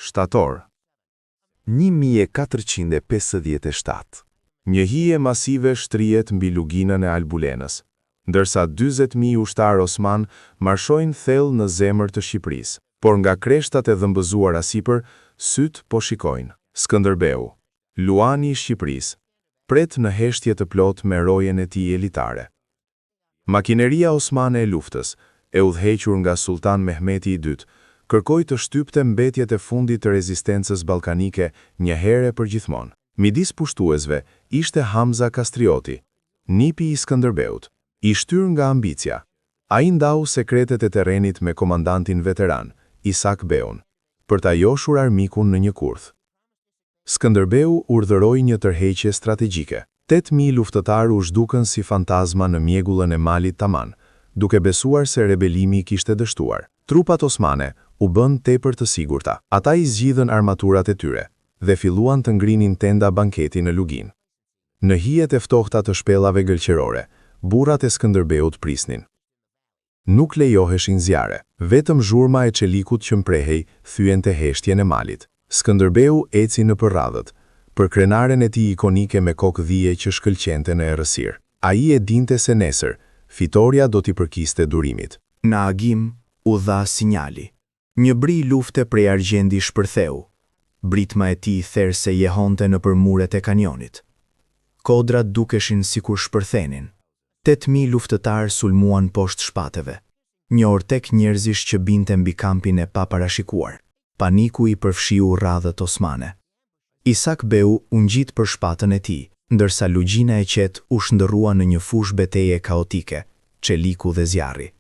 Shtator 1457. Një hije masive shtrihet mbi luginën e Albulenës, ndërsa 40.000 ushtarë osman marshojnë thellë në zemër të Shqipërisë, por nga kreshtat e dhëmbëzuara sipër, syt po shikojnë. Skënderbeu, Luani i Shqipërisë, pret në heshtje të plot me rojen e tij elitare. Makineria osmane e luftës, e udhëhequr nga Sultan Mehmeti II, kërkoi të shtypte mbetjet e fundit të rezistencës ballkanike një herë për gjithmonë. Midis pushtuesve ishte Hamza Kastrioti, nipi i Skënderbeut, i shtyr nga ambicia. Ai ndau sekretet e terrenit me komandantin veteran, Isak Beun, për ta joshur armikun në një kurth. Skënderbeu urdhëroi një tërheqje strategjike. 8.000 luftëtar u zhdukën si fantazma në mjegullën e malit Taman, duke besuar se rebelimi kishte dështuar. Trupat osmane u bën tepër të sigurta. Ata i zgjidhën armaturat e tyre dhe filluan të ngrinin tenda banketi në lugin. Në hijet e ftohta të shpellave gëlqërore, burrat e Skënderbeut prisnin. Nuk lejoheshin zjarre, vetëm zhurma e çelikut që mprehej thyente heshtjen e malit. Skënderbeu eci në përradhët, për krenaren e tij ikonike me kokë dhije që shkëlqente në errësirë. Ai e dinte se nesër fitoria do t'i përkiste durimit. Në agim u dha sinjali. Një bri lufte prej argjendi shpërtheu. Britma e tij therse jehonte nëpër muret e kanionit. Kodrat dukeshin sikur shpërthenin. 8.000 luftëtar sulmuan poshtë shpateve. Një ortek njerëzish që binte mbi kampin e paparashikuar. Paniku i përfshiu radhët osmane. Isak Beu u ngjit për shpatën e tij, ndërsa lugjina e qetë u shndërrua në një fushë beteje kaotike, çeliku dhe zjarri.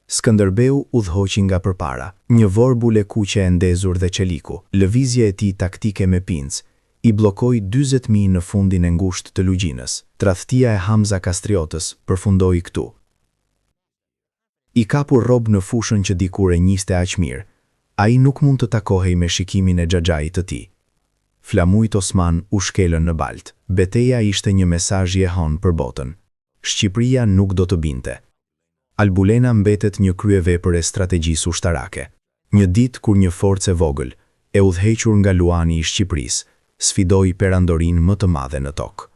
Skënderbeu udhëhoqi nga përpara, një vorbul e kuqe e ndezur dhe çeliku. Lëvizja e tij taktike me pincë i bllokoi 40.000 në fundin e ngushtë të lugjinës. Tradhtia e Hamza Kastriotës përfundoi këtu. I kapur rob në fushën që dikur e njiste aq mirë, ai nuk mund të takohej me shikimin e xhaxhait të tij. Flamujt osman u shkelën në balt. Beteja ishte një mesazh i ehon për botën. Shqipëria nuk do të binte. Albulena mbetet një kryevepër e strategjisë ushtarake. Një ditë kur një forcë e vogël, e udhëhequr nga Luani i Shqipërisë, sfidoi perandorin më të madhe në tokë.